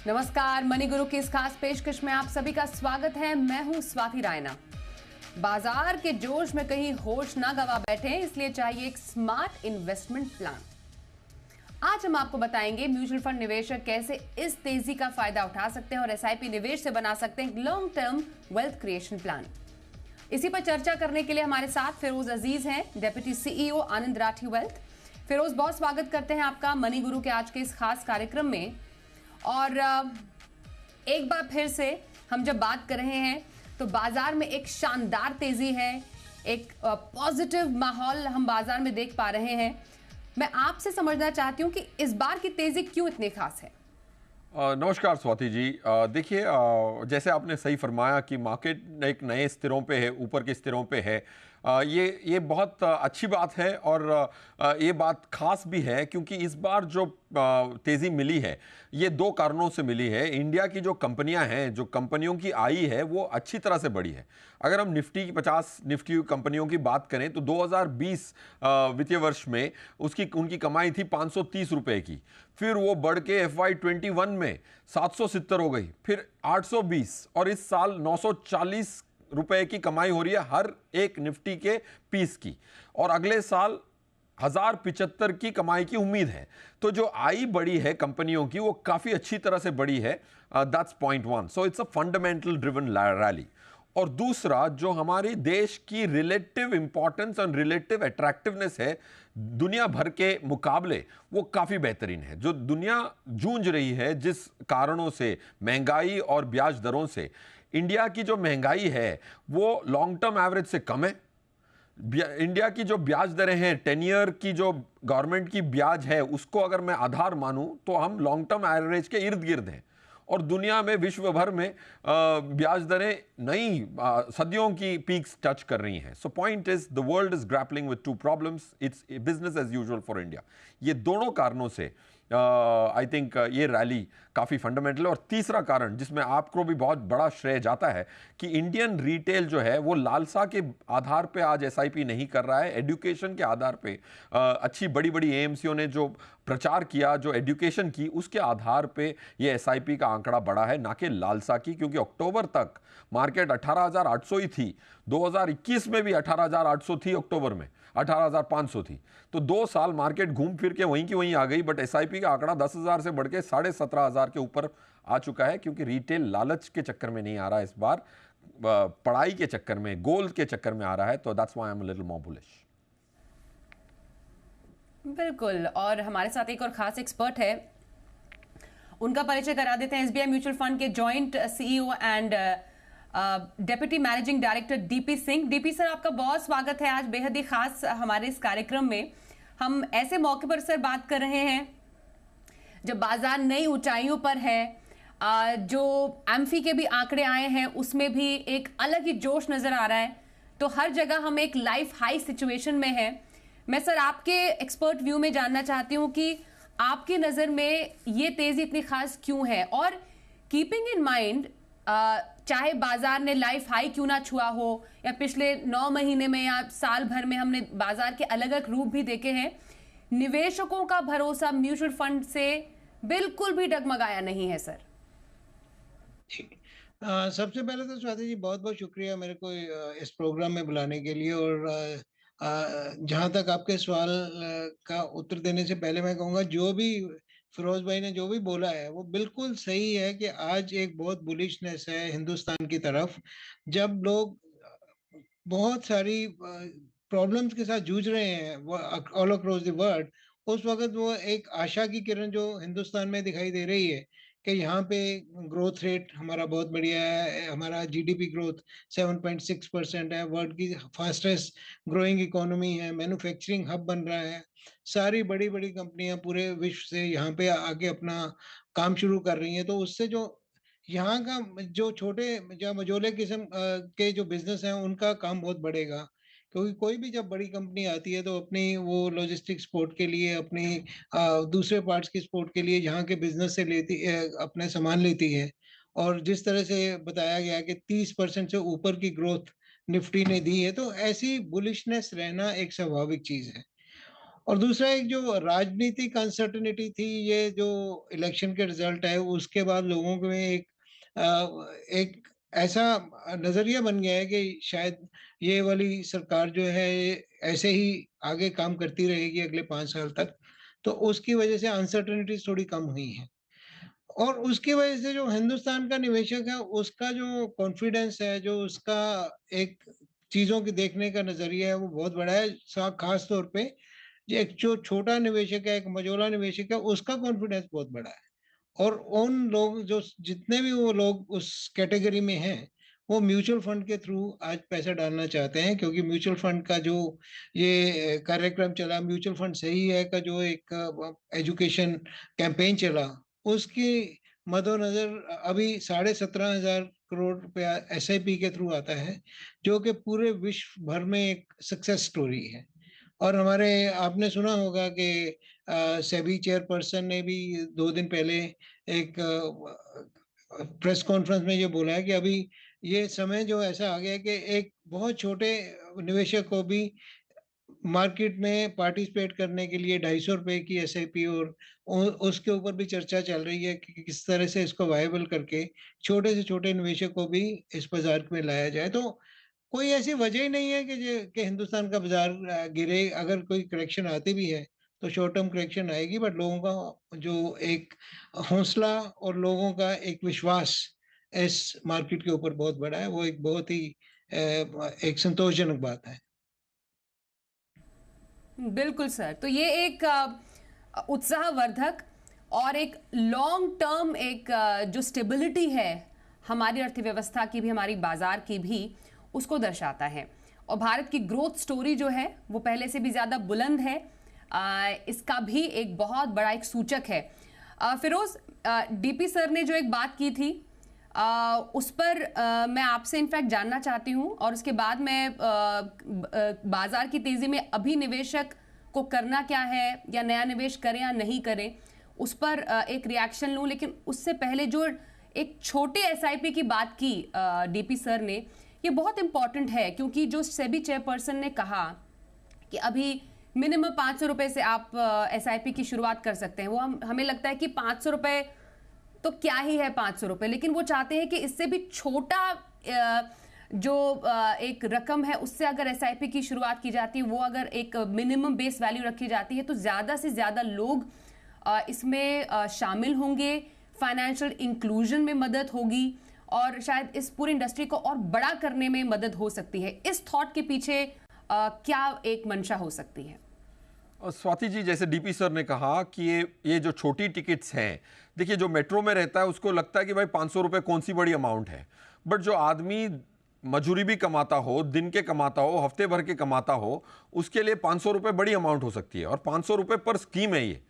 नमस्कार, मनी गुरु की इस खास पेशकश में आप सभी का स्वागत है। मैं हूं स्वाति रायना। बाजार के जोश में कहीं होश ना गवा बैठे, इसलिए चाहिए एक स्मार्ट इन्वेस्टमेंट प्लान। आज हम आपको बताएंगे म्यूचुअल फंड निवेशक कैसे इस तेजी का फायदा उठा सकते हैं और एसआईपी निवेश से बना सकते हैं long term wealth creation plan. इसी पर चर्चा करने के लिए हमारे साथ फिरोज अजीज हैं, डेप्यूटी सीईओ आनंद राठी वेल्थ। फिरोज, बहुत स्वागत करते हैं आपका मनी गुरु के आज के इस खास कार्यक्रम में। और एक बार फिर से हम जब बात कर रहे हैं तो बाजार में एक शानदार तेजी है, एक पॉजिटिव माहौल हम बाजार में देख पा रहे हैं। मैं आपसे समझना चाहती हूं कि इस बार की तेजी क्यों इतनी खास है। नमस्कार स्वाति जी। देखिए, जैसे आपने सही फरमाया कि मार्केट एक नए स्तरों पे है, ऊपर के स्तरों पे है। ये बहुत अच्छी बात है और ये बात खास भी है क्योंकि इस बार जो तेज़ी मिली है ये दो कारणों से मिली है। इंडिया की जो कंपनियां हैं, जो कंपनियों की आई है वो अच्छी तरह से बढ़ी है। अगर हम निफ्टी की 50 निफ्टी कंपनियों की बात करें तो 2020 वित्तीय वर्ष में उनकी कमाई थी 530 रुपए की, फिर वो बढ़ के FY21 में 770 हो गई, फिर 820 और इस साल 940 रुपए की कमाई हो रही है हर एक निफ्टी के पीस की, और अगले साल 1075 की कमाई की उम्मीद है। तो जो आई बड़ी है कंपनियों की वो काफी अच्छी तरह से बड़ी है। That's point one. So it's a fundamental driven rally. और दूसरा, जो हमारे देश की रिलेटिव इंपॉर्टेंस और रिलेटिव अट्रैक्टिवनेस है दुनिया भर के मुकाबले, वो काफ़ी बेहतरीन है। जो दुनिया जूझ रही है जिस कारणों से, महंगाई और ब्याज दरों से, इंडिया की जो महंगाई है वो लॉन्ग टर्म एवरेज से कम है। इंडिया की जो ब्याज दरें हैं, 10 ईयर की जो गवर्नमेंट की ब्याज है, उसको अगर मैं आधार मानूं तो हम लॉन्ग टर्म एवरेज के इर्द गिर्द हैं। और दुनिया में, विश्व भर में ब्याज दरें नई सदियों की पीक्स टच कर रही हैं। So point is the world is grappling with two problems, it's business as usual for India. ये दोनों कारणों से आई थिंक ये रैली काफ़ी फंडामेंटल है। और तीसरा कारण जिसमें आपको भी बहुत बड़ा श्रेय जाता है कि इंडियन रिटेल जो है वो लालसा के आधार पे आज एसआईपी नहीं कर रहा है, एजुकेशन के आधार पे अच्छी बड़ी बड़ी एएमसीओ ने जो प्रचार किया, जो एजुकेशन की, उसके आधार पे ये एसआईपी का आंकड़ा बढ़ा है, ना कि लालसा की। क्योंकि अक्टूबर तक मार्केट 18,800 ही थी, 2021 में भी 18,800 थी, अक्टूबर में 18,500 थी। तो 2 साल मार्केट घूम फिर के वहीं की वहीं आ गई, बट एसआईपी का आंकड़ा 10,000 से बढ़ के 17,500 के ऊपर आ चुका है। क्योंकि रिटेल लालच के चक्कर में नहीं आ रहा है इस बार, पढ़ाई के चक्कर में, गोल के चक्कर में आ रहा है। तो that's why I am a little more bullish. बिल्कुल। और हमारे साथ एक और खास एक्सपर्ट है, उनका परिचय करा देते हैं। एसबीआई म्यूचुअल फंड के joint CEO and deputy managing director DP Singh. DP sir, आपका बहुत स्वागत है आज बेहद ही खास हमारे इस कार्यक्रम में। हम ऐसे मौके पर सर बात कर रहे हैं जब बाजार नई ऊंचाइयों पर है। जो एम्फी के भी आंकड़े आए हैं उसमें भी एक अलग ही जोश नजर आ रहा है। तो हर जगह हम एक लाइफ हाई सिचुएशन में है। मैं सर आपके एक्सपर्ट व्यू में जानना चाहती हूं कि आपकी नजर में ये तेजी इतनी खास क्यों है, और कीपिंग इन माइंड चाहे बाजार ने लाइफ हाई क्यों ना छुआ हो, या पिछले 9 महीने में या साल भर में हमने बाजार के अलग अलग रूप भी देखे हैं, निवेशकों का भरोसा म्यूचुअल फंड से बिल्कुल भी डगमगाया नहीं है सर। सबसे पहले तो स्वाति जी बहुत बहुत शुक्रिया मेरे को इस प्रोग्राम में बुलाने के लिए। और जहाँ तक आपके सवाल का उत्तर देने से पहले मैं कहूँगा, जो भी फिरोज भाई ने जो भी बोला है वो बिल्कुल सही है कि आज एक बहुत बुलिशनेस है हिंदुस्तान की तरफ। जब लोग बहुत सारी प्रॉब्लम्स के साथ जूझ रहे हैं ऑल अक्रॉस द वर्ल्ड, उस वक्त वो एक आशा की किरण जो हिंदुस्तान में दिखाई दे रही है कि यहाँ पे ग्रोथ रेट हमारा बहुत बढ़िया है। हमारा जीडीपी ग्रोथ 7.6% है, वर्ल्ड की फास्टेस्ट ग्रोइंग इकोनॉमी है, मैन्युफैक्चरिंग हब बन रहा है। सारी बड़ी बड़ी कंपनियां पूरे विश्व से यहाँ पे आके अपना काम शुरू कर रही हैं। तो उससे जो यहाँ का जो छोटे या मझोले किस्म के जो बिजनेस हैं उनका काम बहुत बढ़ेगा। क्योंकि कोई भी जब बड़ी कंपनी आती है तो अपनी वो लॉजिस्टिक सपोर्ट के लिए, अपनी दूसरे पार्ट्स की सपोर्ट के लिए यहाँ के बिजनेस से अपने सामान लेती है। और जिस तरह से बताया गया कि 30% से ऊपर की ग्रोथ निफ्टी ने दी है, तो ऐसी बुलिशनेस रहना एक स्वाभाविक चीज है। और दूसरा एक जो राजनीतिक अनसर्टेनिटी थी, ये जो इलेक्शन के रिजल्ट है उसके बाद लोगों में एक ऐसा नजरिया बन गया है कि शायद ये वाली सरकार जो है ये ऐसे ही आगे काम करती रहेगी अगले 5 साल तक। तो उसकी वजह से अनसर्टेनिटीज थोड़ी कम हुई है, और उसकी वजह से जो हिंदुस्तान का निवेशक है उसका जो कॉन्फिडेंस है, जो उसका एक चीजों की देखने का नजरिया है वो बहुत बड़ा है। खास तौर पे जो एक जो छोटा निवेशक है, एक मझोला निवेशक है, उसका कॉन्फिडेंस बहुत बड़ा है। और उन लोग जो जितने भी वो लोग उस कैटेगरी में हैं, वो म्यूचुअल फंड के थ्रू आज पैसा डालना चाहते हैं, क्योंकि म्यूचुअल फंड का जो ये कार्यक्रम चला, म्यूचुअल फंड सही है का जो एक एजुकेशन कैंपेन चला, उसकी मद्देनजर अभी 17,500 करोड़ रुपया एसआईपी के थ्रू आता है, जो कि पूरे विश्व भर में एक सक्सेस स्टोरी है। और हमारे आपने सुना होगा कि सेबी चेयरपर्सन ने भी 2 दिन पहले एक प्रेस कॉन्फ्रेंस में ये बोला है कि अभी ये समय जो ऐसा आ गया है कि एक बहुत छोटे निवेशक को भी मार्केट में पार्टिसिपेट करने के लिए 250 रुपए की एसआईपी और उसके ऊपर भी चर्चा चल रही है कि किस तरह से इसको वायबल करके छोटे से छोटे निवेशक को भी इस बाजार में लाया जाए। तो कोई ऐसी वजह ही नहीं है कि हिंदुस्तान का बाजार गिरे। अगर कोई करेक्शन आती भी है तो शॉर्ट टर्म करेक्शन आएगी, बट लोगों का जो एक हौसला और लोगों का एक विश्वास इस मार्केट के ऊपर बहुत बड़ा है, वो एक बहुत ही एक संतोषजनक बात है। बिल्कुल सर, तो ये एक उत्साहवर्धक और एक लॉन्ग टर्म एक जो स्टेबिलिटी है हमारी अर्थव्यवस्था की भी, हमारी बाजार की भी, उसको दर्शाता है। और भारत की ग्रोथ स्टोरी जो है वो पहले से भी ज़्यादा बुलंद है, इसका भी एक बहुत बड़ा एक सूचक है। फिरोज, डीपी सर ने जो एक बात की थी उस पर मैं आपसे इनफैक्ट जानना चाहती हूं, और उसके बाद मैं बाजार की तेजी में अभी निवेशक को करना क्या है, या नया निवेश करें या नहीं करें, उस पर एक रिएक्शन लूं। लेकिन उससे पहले जो एक छोटे एसआईपी की बात की डीपी सर ने, ये बहुत इंपॉर्टेंट है, क्योंकि जो सेबी चेयरपर्सन ने कहा कि अभी मिनिमम 500 रुपए से आप एसआईपी की शुरुआत कर सकते हैं, वो हमें लगता है कि 500 रुपए तो क्या ही है 500 रुपए, लेकिन वो चाहते हैं कि इससे भी छोटा जो एक रकम है उससे अगर एसआईपी की शुरुआत की जाती है, वो अगर एक मिनिमम बेस वैल्यू रखी जाती है तो ज़्यादा से ज़्यादा लोग इसमें शामिल होंगे, फाइनेंशियल इंक्लूजन में मदद होगी, और शायद इस पूरी इंडस्ट्री को और बड़ा करने में मदद हो सकती है। इस थॉट के पीछे क्या एक मंशा हो सकती है? स्वाति जी, जैसे डीपी सर ने कहा कि ये जो छोटी टिकट्स हैं, देखिए जो मेट्रो में रहता है उसको लगता है कि भाई 500 रुपये कौन सी बड़ी अमाउंट है, बट जो आदमी मजूरी भी कमाता हो, दिन के कमाता हो, हफ्ते भर के कमाता हो, उसके लिए 500 रुपये बड़ी अमाउंट हो सकती है। और 500 रुपये पर स्कीम है ये,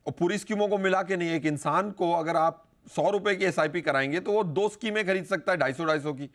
और पूरी स्कीमों को मिला के नहीं। एक इंसान को अगर आप 100 रुपये की एसआईपी कराएंगे तो वो 2 स्कीमें खरीद सकता है 250 की।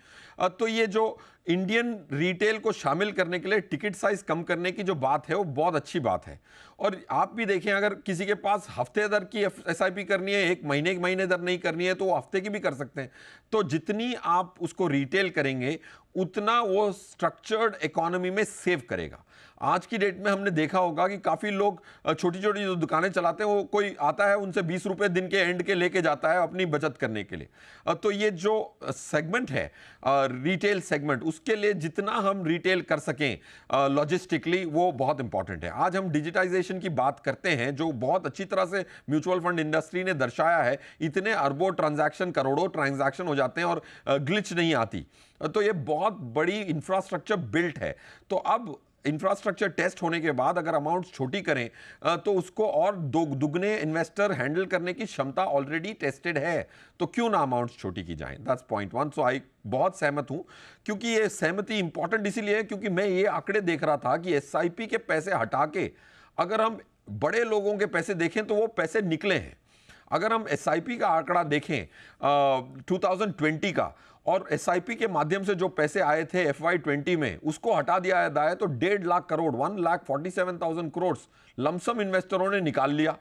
तो ये जो इंडियन रिटेल को शामिल करने के लिए टिकट साइज कम करने की जो बात है वो बहुत अच्छी बात है। और आप भी देखें, अगर किसी के पास हफ्ते दर की एसआईपी करनी है, एक महीने दर नहीं करनी है, तो वो हफ्ते की भी कर सकते हैं। तो जितनी आप उसको रिटेल करेंगे उतना वो स्ट्रक्चर्ड इकोनॉमी में सेव करेगा। आज की डेट में हमने देखा होगा कि काफ़ी लोग छोटी छोटी जो दुकानें चलाते हैं, वो कोई आता है उनसे 20 रुपये दिन के एंड के लेके जाता है अपनी बचत करने के लिए। तो ये जो सेगमेंट है रिटेल सेगमेंट, उसके लिए जितना हम रिटेल कर सकें लॉजिस्टिकली, वो बहुत इंपॉर्टेंट है। आज हम डिजिटाइजेशन की बात करते हैं, जो बहुत अच्छी तरह से म्यूचुअल फंड इंडस्ट्री ने दर्शाया है। इतने अरबों ट्रांजैक्शन, करोड़ों ट्रांजैक्शन हो जाते हैं और ग्लिच नहीं आती। तो ये बहुत बड़ी इंफ्रास्ट्रक्चर बिल्ट है। तो अब इंफ्रास्ट्रक्चर टेस्ट होने के बाद अगर अमाउंट्स छोटी करें तो उसको और दुगने इन्वेस्टर हैंडल करने की क्षमता ऑलरेडी टेस्टेड है, तो क्यों ना अमाउंट्स छोटी की जाएं। That's point 1। सो आई बहुत सहमत हूं, क्योंकि ये सहमति इंपॉर्टेंट इसीलिए है क्योंकि मैं ये आंकड़े देख रहा था कि एसआईपी के पैसे हटा के अगर हम बड़े लोगों के पैसे देखें तो वो पैसे निकले हैं। अगर हम एसआईपी का आंकड़ा देखें 2020 का, और एसआईपी के माध्यम से जो पैसे आए थे FY20 में, उसको हटा दिया है तो 1.5 लाख करोड़ 1,47,000 करोड़ लमसम इन्वेस्टरों ने निकाल लिया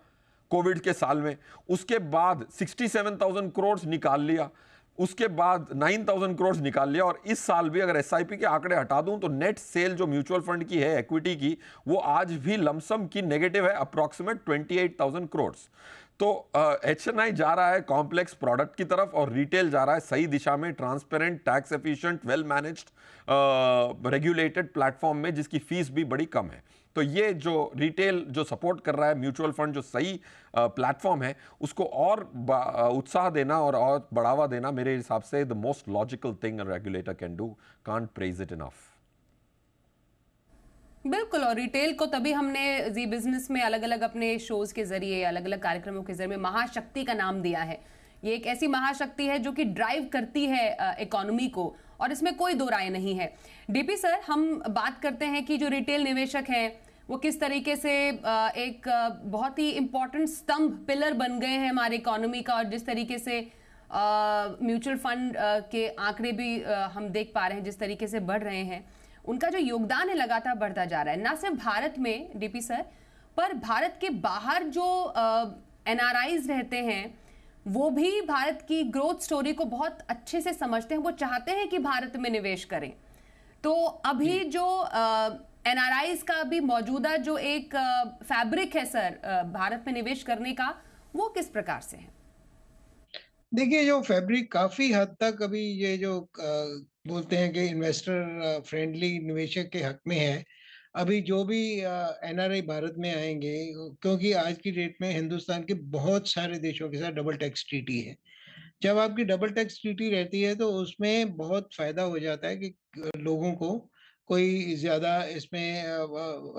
कोविड के साल में। उसके बाद 67,000 करोड़ निकाल लिया। उसके बाद 9,000 करोड़ निकाल लिया, और इस साल भी अगर एसआईपी के आंकड़े हटा दूं तो नेट सेल जो म्यूचुअल फंड की है इक्विटी की, वो आज भी लमसम की नेगेटिव है, अप्रॉक्सीमेट 28,000 करोड़। तो एचएनआई जा रहा है कॉम्प्लेक्स प्रोडक्ट की तरफ, और रिटेल जा रहा है सही दिशा में, transparent, tax efficient, well managed, regulated platform में, जिसकी फीस भी बड़ी कम है। तो ये जो रिटेल जो सपोर्ट कर रहा है, म्यूचुअल फंड जो सही प्लेटफॉर्म है, उसको और उत्साह देना और बढ़ावा देना मेरे हिसाब से the most logical thing a regulator can do. Can't praise it enough. बिल्कुल, और रिटेल को तभी हमने जी बिजनेस में अलग अलग अपने शोज के जरिए, अलग अलग कार्यक्रमों के जरिए महाशक्ति का नाम दिया है। ये एक ऐसी महाशक्ति है जो कि ड्राइव करती है इकोनॉमी को, और इसमें कोई दो राय नहीं है। डीपी सर, हम बात करते हैं कि जो रिटेल निवेशक हैं वो किस तरीके से एक बहुत ही इंपॉर्टेंट स्तंभ, पिलर बन गए हैं हमारे इकोनॉमी का, और जिस तरीके से म्यूचुअल फंड के आंकड़े भी हम देख पा रहे हैं जिस तरीके से बढ़ रहे हैं, उनका जो योगदान है लगातार बढ़ता जा रहा है, ना सिर्फ भारत में डीपी सर, पर भारत के बाहर जो एनआरआईज रहते हैं वो भी भारत की ग्रोथ स्टोरी को बहुत अच्छे से समझते हैं, वो चाहते हैं कि भारत में निवेश करें। तो अभी जो एनआरआईज का भी मौजूदा जो एक फैब्रिक है सर भारत में निवेश करने का, वो किस प्रकार से है? देखिए, जो फैब्रिक काफी हद तक अभी ये जो बोलते हैं कि इन्वेस्टर फ्रेंडली निवेशक के हक में है। अभी जो भी एनआरआई भारत में आएंगे, क्योंकि आज की डेट में हिंदुस्तान के बहुत सारे देशों के साथ डबल टैक्स ट्रीटी है। जब आपकी डबल टैक्स ट्रीटी रहती है तो उसमें बहुत फायदा हो जाता है कि लोगों को कोई ज्यादा इसमें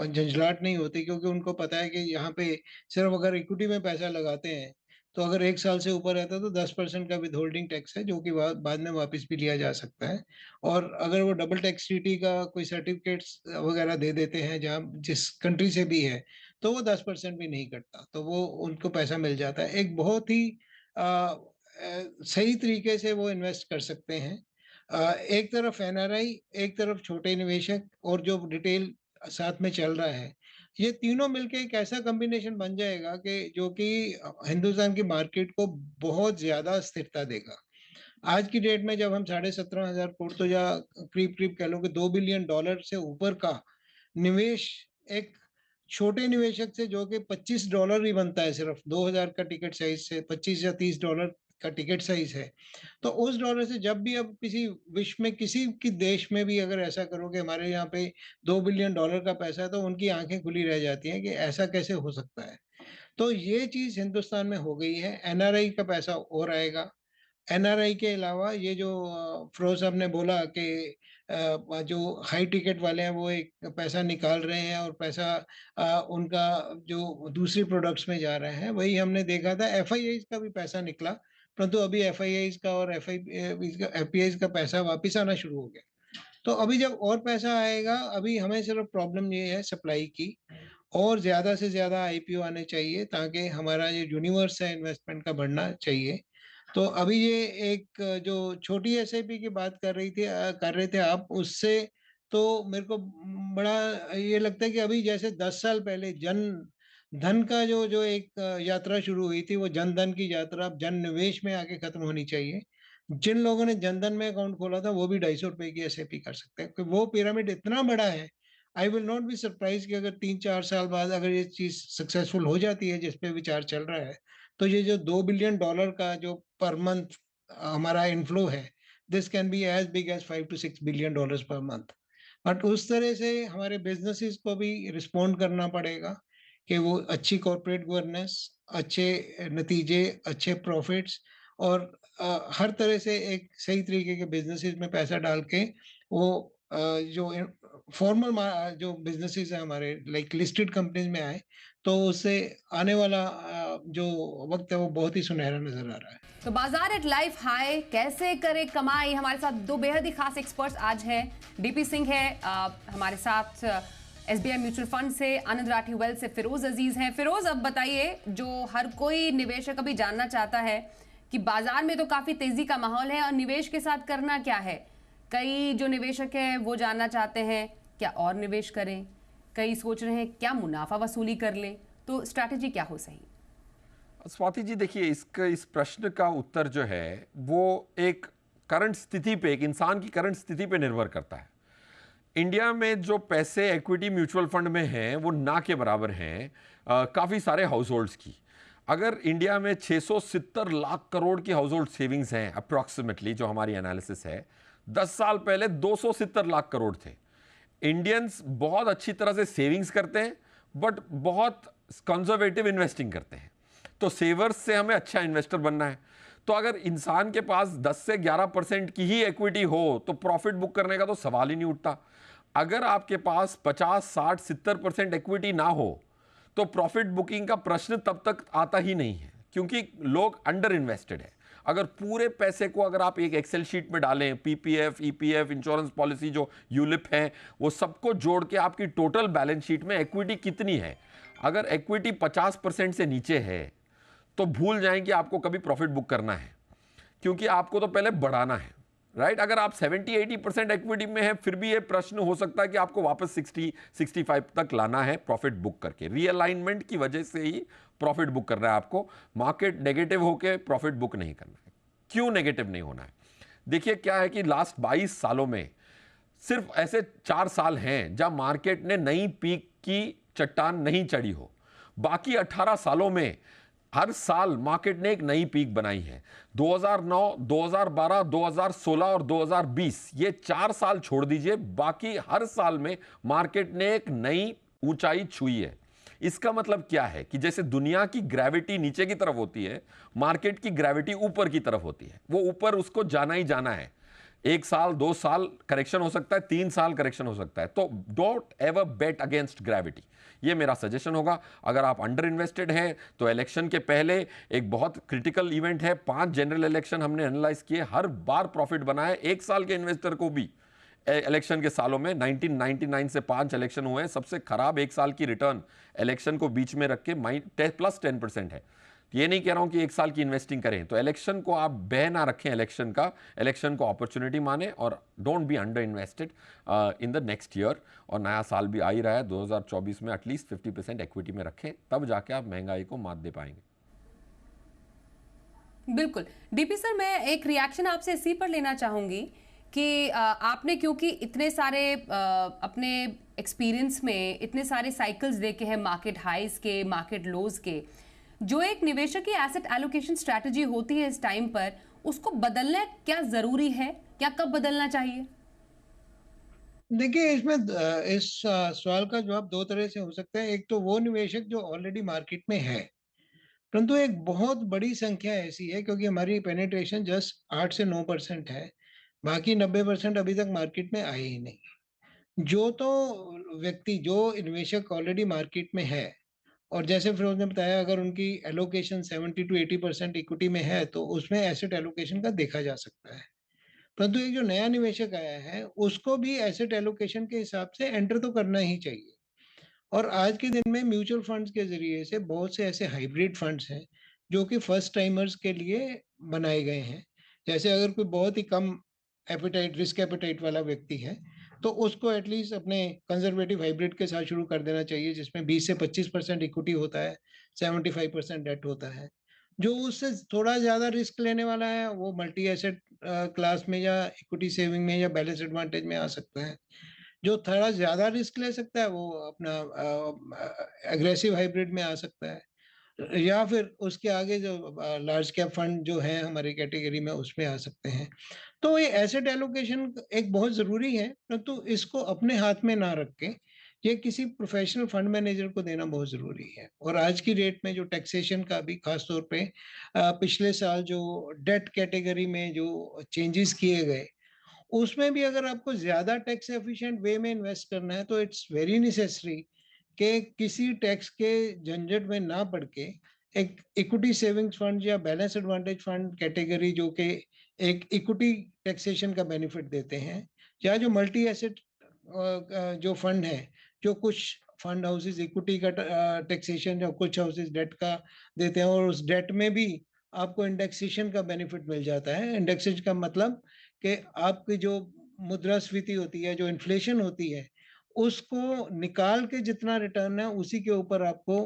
झंझलाहट नहीं होती, क्योंकि उनको पता है कि यहाँ पे सिर्फ अगर इक्विटी में पैसा लगाते हैं तो अगर 1 साल से ऊपर रहता है तो 10% का विद होल्डिंग टैक्स है, जो कि बाद में वापस भी लिया जा सकता है। और अगर वो डबल टैक्स ट्रीटी का कोई सर्टिफिकेट्स वगैरह दे देते हैं जहाँ जिस कंट्री से भी है, तो वो 10% भी नहीं कटता, तो वो उनको पैसा मिल जाता है। एक बहुत ही सही तरीके से वो इन्वेस्ट कर सकते हैं। एक तरफ एनआरआई, एक तरफ छोटे निवेशक, और जो रिटेल साथ में चल रहा है, ये तीनों मिलके एक ऐसा कॉम्बिनेशन बन जाएगा कि जो कि हिंदुस्तान की मार्केट को बहुत ज्यादा स्थिरता देगा। आज की डेट में जब हम 17,500 करोड़, तो या करीब करीब कह लो कि $2 बिलियन से ऊपर का निवेश एक छोटे निवेशक से, जो कि $25 ही बनता है, सिर्फ 2,000 का टिकट साइज से, 25 या $30 का टिकट साइज है, तो उस डॉलर से जब भी अब किसी विश्व में किसी की देश में भी अगर ऐसा करो कि हमारे यहाँ पे $2 बिलियन का पैसा है, तो उनकी आंखें खुली रह जाती हैं कि ऐसा कैसे हो सकता है। तो ये चीज हिंदुस्तान में हो गई है। एनआरआई का पैसा और आएगा। एनआरआई के अलावा ये जो फिरोज साहब ने बोला कि जो हाई टिकट वाले हैं वो एक पैसा निकाल रहे हैं, और पैसा उनका जो दूसरी प्रोडक्ट्स में जा रहे हैं, वही हमने देखा था। एफआईआईज का भी पैसा निकला, परंतु अभी एफआईआईज का और एफपीआईज का पैसा वापस आना शुरू हो गया। तो अभी जब और पैसा आएगा, अभी हमें सिर्फ प्रॉब्लम ये है सप्लाई की, और ज्यादा से ज्यादा आईपीओ आने चाहिए ताकि हमारा ये यूनिवर्स है इन्वेस्टमेंट का बढ़ना चाहिए। तो अभी ये एक जो छोटी एसआईपी की बात कर रहे थे आप, उससे तो मेरे को बड़ा ये लगता है कि अभी जैसे 10 साल पहले जन धन का जो जो एक यात्रा शुरू हुई थी, वो जन धन की यात्रा अब जन निवेश में आके खत्म होनी चाहिए। जिन लोगों ने जनधन में अकाउंट खोला था वो भी ₹250 की एसआईपी कर सकते हैं, वो पिरामिड इतना बड़ा है। I will not be surprise कि अगर 3-4 साल बाद अगर ये चीज सक्सेसफुल हो जाती है जिसपे विचार चल रहा है, तो ये जो $2 बिलियन का जो पर मंथ हमारा इनफ्लो है, this can be as big as $5 to $6 billion per month. But उस तरह से हमारे बिजनेसेस को भी रिस्पॉन्ड करना पड़ेगा कि वो अच्छी कॉर्पोरेट गवर्नेंस, अच्छे नतीजे, अच्छे प्रॉफिट्स, और हर तरह से एक सही तरीके के बिजनेसेस में पैसा डाल के वो जो फॉर्मल जो बिजनेसेस है हमारे, लाइक लिस्टेड कंपनीज में आए, तो उससे आने वाला जो वक्त है वो बहुत ही सुनहरा नजर आ रहा है। तो बाजार एट लाइफ हाई, कैसे करे कमाई, हमारे साथ दो बेहद ही खास एक्सपर्ट्स आज हैं। डीपी सिंह है हमारे साथ एसबीआई म्यूचुअल फंड से, आनंद राठी वेल्थ से फिरोज अजीज हैं। फिरोज, अब बताइए, जो हर कोई निवेशक अभी जानना चाहता है कि बाजार में तो काफी तेजी का माहौल है और निवेश के साथ करना क्या है। कई जो निवेशक हैं वो जानना चाहते हैं क्या और निवेश करें, कई सोच रहे हैं क्या मुनाफा वसूली कर लें, तो स्ट्रैटेजी क्या हो सही? स्वाति जी देखिए, इस प्रश्न का उत्तर जो है वो एक करंट स्थिति पे, एक इंसान की करंट स्थिति पे निर्भर करता है। इंडिया में जो पैसे इक्विटी म्यूचुअल फंड में हैं वो ना के बराबर हैं काफ़ी सारे हाउस होल्ड्स की। अगर इंडिया में 670 लाख करोड़ की हाउस होल्ड सेविंग्स हैं अप्रॉक्सीमेटली, जो हमारी एनालिसिस है, 10 साल पहले 270 लाख करोड़ थे। इंडियंस बहुत अच्छी तरह से सेविंग्स करते हैं बट बहुत कंजर्वेटिव इन्वेस्टिंग करते हैं। तो सेवर्स से हमें अच्छा इन्वेस्टर बनना है। तो अगर इंसान के पास 10 से 11% की ही इक्विटी हो तो प्रॉफिट बुक करने का तो सवाल ही नहीं उठता। अगर आपके पास 50, 60, 70% इक्विटी ना हो तो प्रॉफिट बुकिंग का प्रश्न तब तक आता ही नहीं है, क्योंकि लोग अंडर इन्वेस्टेड है। अगर पूरे पैसे को अगर आप एक एक्सेल शीट में डालें, पीपीएफ, ईपीएफ, इंश्योरेंस पॉलिसी जो यूलिप है, वो सबको जोड़ के आपकी टोटल बैलेंस शीट में इक्विटी कितनी है, अगर इक्विटी 50% से नीचे है तो भूल जाएं कि आपको कभी प्रॉफिट बुक करना है, क्योंकि आपको तो पहले बढ़ाना है, राइट। अगर आप 70-80% इक्विटी में है फिर भी ये प्रश्न हो सकता है कि आपको वापस 60-65 तक लाना है प्रॉफिट बुक करके। रीअलाइनमेंट की वजह से ही प्रॉफिट बुक करना है आपको, मार्केट नेगेटिव होकर प्रॉफिट बुक नहीं करना है। क्यों नेगेटिव नहीं होना है? देखिए क्या है कि लास्ट 22 सालों में सिर्फ ऐसे 4 साल हैं जहां मार्केट ने नई पीक की चट्टान नहीं चढ़ी हो। बाकी 18 सालों में हर साल मार्केट ने एक नई पीक बनाई है। 2009, 2012, 2016 और 2020, ये 4 साल छोड़ दीजिए, बाकी हर साल में मार्केट ने एक नई ऊंचाई छुई है। इसका मतलब क्या है कि जैसे दुनिया की ग्रेविटी नीचे की तरफ होती है, मार्केट की ग्रेविटी ऊपर की तरफ होती है। वो ऊपर उसको जाना ही जाना है। 1 साल 2 साल करेक्शन हो सकता है, 3 साल करेक्शन हो सकता है। तो don't ever bet against gravity, ये मेरा सजेशन होगा। अगर आप अंडर इन्वेस्टेड हैं तो इलेक्शन के पहले एक बहुत क्रिटिकल इवेंट है, 5 जनरल इलेक्शन हमने एनालाइज किए, हर बार प्रॉफिट बनाया। 1 साल के इन्वेस्टर को भी इलेक्शन के सालों में 1999 से 5 इलेक्शन हुए हैं, सबसे खराब 1 साल की रिटर्न इलेक्शन को बीच में रख के प्लस 10% है। ये नहीं कह रहा हूं कि 1 साल की इन्वेस्टिंग करें, तो इलेक्शन को आप बह ना रखें, इलेक्शन को अपॉर्चुनिटी माने और don't be under invested in the next year. और नया साल भी आ ही रहा है, 2024 में एटलीस्ट 50% इक्विटी में रखें, तब जाके आप महंगाई को मात दे पाएंगे। बिल्कुल। डीपी सर, मैं एक रिएक्शन आपसे इसी पर लेना चाहूंगी कि आपने क्योंकि इतने सारे अपने एक्सपीरियंस में इतने सारे साइकिल्स देखे हैं, मार्केट हाइज के, मार्केट लोज के, जो एक निवेशक की एसेट एलोकेशन स्ट्रैटेजी होती है इस टाइम पर, उसको बदलना क्या जरूरी है, क्या कब बदलना चाहिए? देखिए, इसमें इस सवाल का जवाब 2 तरह से हो सकता है। एक तो वो निवेशक जो ऑलरेडी मार्केट में है, परंतु एक बहुत बड़ी संख्या ऐसी है, क्योंकि हमारी पेनिट्रेशन जस्ट 8 से 9% है। बाकी 90% अभी तक मार्केट में आए ही नहीं। जो तो व्यक्ति, जो निवेशक ऑलरेडी मार्केट में है, और जैसे फिरोज ने बताया, अगर उनकी एलोकेशन 70 टू 80% इक्विटी में है तो उसमें एसेट एलोकेशन का देखा जा सकता है। परंतु एक जो नया निवेशक आया है, उसको भी एसेट एलोकेशन के हिसाब से एंटर तो करना ही चाहिए। और आज के दिन में म्यूचुअल फंड्स के ज़रिए से बहुत से ऐसे हाइब्रिड फंड्स हैं, जो कि फर्स्ट टाइमर्स के लिए बनाए गए हैं। जैसे अगर कोई बहुत ही कम रिस्क एपेटाइट वाला व्यक्ति है, तो उसको एटलीस्ट अपने कंजर्वेटिव हाइब्रिड के साथ शुरू कर देना चाहिए, जिसमें 20 से 25% इक्विटी होता है, 75% डेट होता है। जो उससे थोड़ा ज़्यादा रिस्क लेने वाला है, वो मल्टी एसेट क्लास में या इक्विटी सेविंग में या बैलेंस एडवांटेज में आ सकता है। जो थोड़ा ज़्यादा रिस्क ले सकता है, वो अपना एग्रेसिव हाइब्रिड में आ सकता है, या फिर उसके आगे जो लार्ज कैप फंड जो है हमारी कैटेगरी में, उसमें आ सकते हैं। तो ये एसेट एलोकेशन एक बहुत ज़रूरी है, परंतु इसको अपने हाथ में ना रख के ये किसी प्रोफेशनल फंड मैनेजर को देना बहुत ज़रूरी है। और आज की डेट में जो टैक्सेशन का भी खास तौर पे पिछले साल जो डेट कैटेगरी में जो चेंजेस किए गए, उसमें भी अगर आपको ज़्यादा टैक्स एफिशिएंट वे में इन्वेस्ट करना है, तो इट्स वेरी नेसेसरी कि किसी टैक्स के झंझट में ना पड़ के एक इक्विटी सेविंग्स फंड या बैलेंस एडवांटेज फंड कैटेगरी, जो कि एक इक्विटी टैक्सेशन का बेनिफिट देते हैं, या जो मल्टी एसेट जो फंड है, जो कुछ फंड हाउसेस इक्विटी का टैक्सेशन या कुछ हाउसेस डेट का देते हैं, और उस डेट में भी आपको इंडेक्सेशन का बेनिफिट मिल जाता है। इंडेक्सेशन का मतलब कि आपकी जो मुद्रास्फीति होती है, जो इन्फ्लेशन होती है, उसको निकाल के जितना रिटर्न है, उसी के ऊपर आपको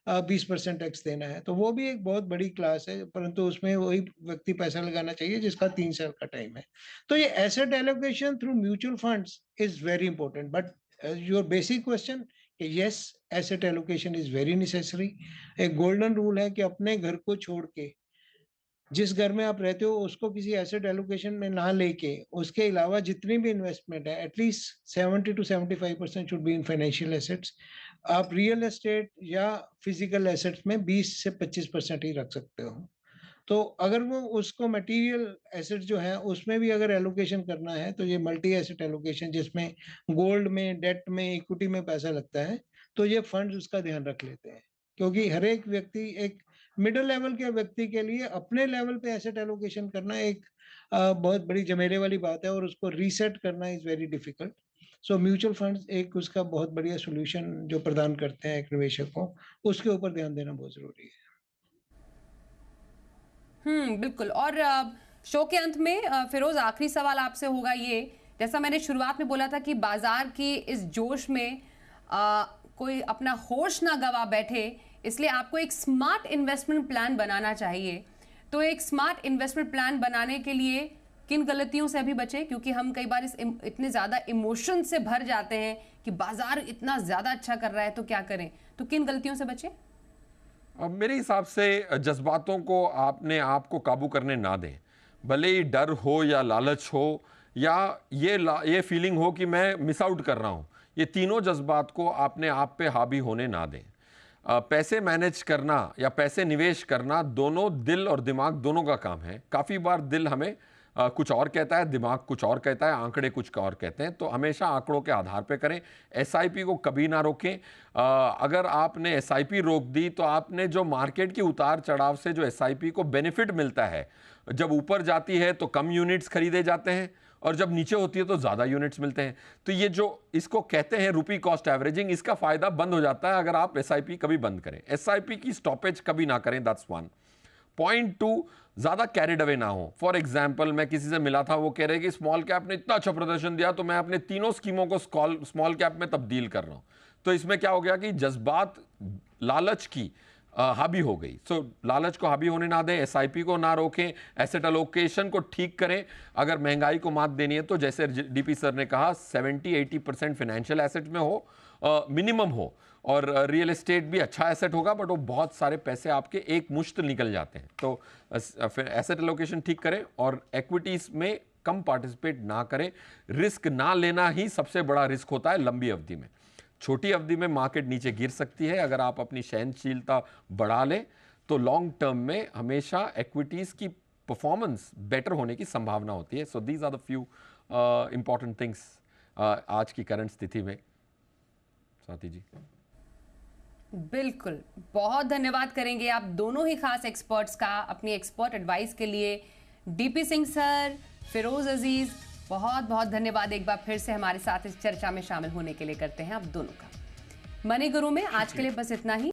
20% टैक्स देना है, तो वो भी एक बहुत बड़ी क्लास है, परंतु उसमें वही व्यक्ति पैसा लगाना चाहिए जिसका 3 साल का टाइम है। तो ये asset allocation through mutual funds is very important, but your basic question, yes, asset allocation is very necessary. एक गोल्डन रूल है कि अपने घर को छोड़ के जिस घर में आप रहते हो उसको किसी एसेट एलोकेशन में ना लेके, उसके अलावा जितनी भी इन्वेस्टमेंट है at least 70 to 75% should be in financial assets. आप रियल एस्टेट या फिजिकल एसेट्स में 20 से 25% ही रख सकते हो। तो अगर वो उसको मटेरियल एसेट जो है उसमें भी अगर एलोकेशन करना है तो ये मल्टी एसेट एलोकेशन, जिसमें गोल्ड में, डेट में, इक्विटी में पैसा लगता है, तो ये फंड्स उसका ध्यान रख लेते हैं। क्योंकि हर एक व्यक्ति, एक मिडिल लेवल के व्यक्ति के लिए अपने लेवल पे एसेट एलोकेशन करना एक बहुत बड़ी झमेले वाली बात है और उसको रीसेट करना is very difficult. So mutual funds एक उसका बहुत बढ़िया सॉल्यूशन जो प्रदान करते हैं एक निवेशक को, उसके ऊपर ध्यान देना बहुत ज़रूरी है। बिल्कुल। और शो के अंत में फिरोज, आखिरी सवाल आपसे होगा ये, जैसा मैंने शुरुआत में बोला था कि बाजार की इस जोश में कोई अपना होश ना गवा बैठे, इसलिए आपको एक स्मार्ट इन्वेस्टमेंट प्लान बनाना चाहिए। तो एक स्मार्ट इन्वेस्टमेंट प्लान बनाने के लिए किन गलतियों से अभी बचे, क्योंकि हम कई बार इतने ज़्यादा इमोशन से भर जाते हैं कि बाजार इतना ज़्यादा अच्छा कर रहा है तो क्या करें, तो किन गलतियों से बचे? अब मेरे हिसाब से जज्बातों को आपने आप को काबू करने ना दें, भले ही डर हो या लालच हो या ये फीलिंग हो कि मैं मिस आउट कर रहा हूँ, ये तीनों जज्बात को आपने आप पे हावी होने ना दें। पैसे मैनेज करना या पैसे निवेश करना दोनों दिल और दिमाग दोनों का काम है। काफ़ी बार दिल हमें कुछ और कहता है, दिमाग कुछ और कहता है, आंकड़े कुछ और कहते हैं, तो हमेशा आंकड़ों के आधार पे करें। एसआईपी को कभी ना रोकें। अगर आपने एसआईपी रोक दी तो आपने जो मार्केट की उतार चढ़ाव से जो एसआईपी को बेनिफिट मिलता है, जब ऊपर जाती है तो कम यूनिट्स खरीदे जाते हैं और जब नीचे होती है तो ज़्यादा यूनिट्स मिलते हैं। तो ये जो इसको कहते हैं रुपी कॉस्ट एवरेजिंग, इसका फ़ायदा बंद हो जाता है अगर आप एसआईपी कभी बंद करें। एसआईपी की स्टॉपेज कभी ना करें, दैट्स वन। पॉइंट टू, ज़्यादा कैरिड अवे ना हो। फॉर एग्जाम्पल, मैं किसी से मिला था, वो कह रहे कि स्मॉल कैप ने इतना अच्छा प्रदर्शन दिया तो मैं अपने तीनों स्कीमों को स्मॉल कैप में तब्दील कर रहा हूँ। तो इसमें क्या हो गया कि जज्बात लालच की हावी हो गई। सो लालच को हावी होने ना दें, एसआईपी को ना रोकें, एसेट एलोकेशन को ठीक करें। अगर महंगाई को मात देनी है तो जैसे डीपी सर ने कहा 70-80% फाइनेंशियल एसेट में हो, मिनिमम हो, और रियल एस्टेट भी अच्छा एसेट होगा, बट वो बहुत सारे पैसे आपके एक मुश्त निकल जाते हैं। तो फिर एसेट एलोकेशन ठीक करें और एक्विटीज़ में कम पार्टिसिपेट ना करें। रिस्क ना लेना ही सबसे बड़ा रिस्क होता है लंबी अवधि में। छोटी अवधि में मार्केट नीचे गिर सकती है, अगर आप अपनी सहनशीलता बढ़ा लें तो लॉन्ग टर्म में हमेशा एक्विटीज़ की परफॉर्मेंस बेटर होने की संभावना होती है। So these are the few important things आज की करंट स्थिति में। स्वाति जी, बिल्कुल, बहुत धन्यवाद करेंगे आप दोनों ही खास एक्सपर्ट्स का अपनी एक्सपर्ट एडवाइस के लिए। डीपी सिंह सर, फिरोज अजीज, बहुत बहुत धन्यवाद एक बार फिर से हमारे साथ इस चर्चा में शामिल होने के लिए करते हैं आप दोनों का। मनी गुरु में आज के लिए बस इतना ही।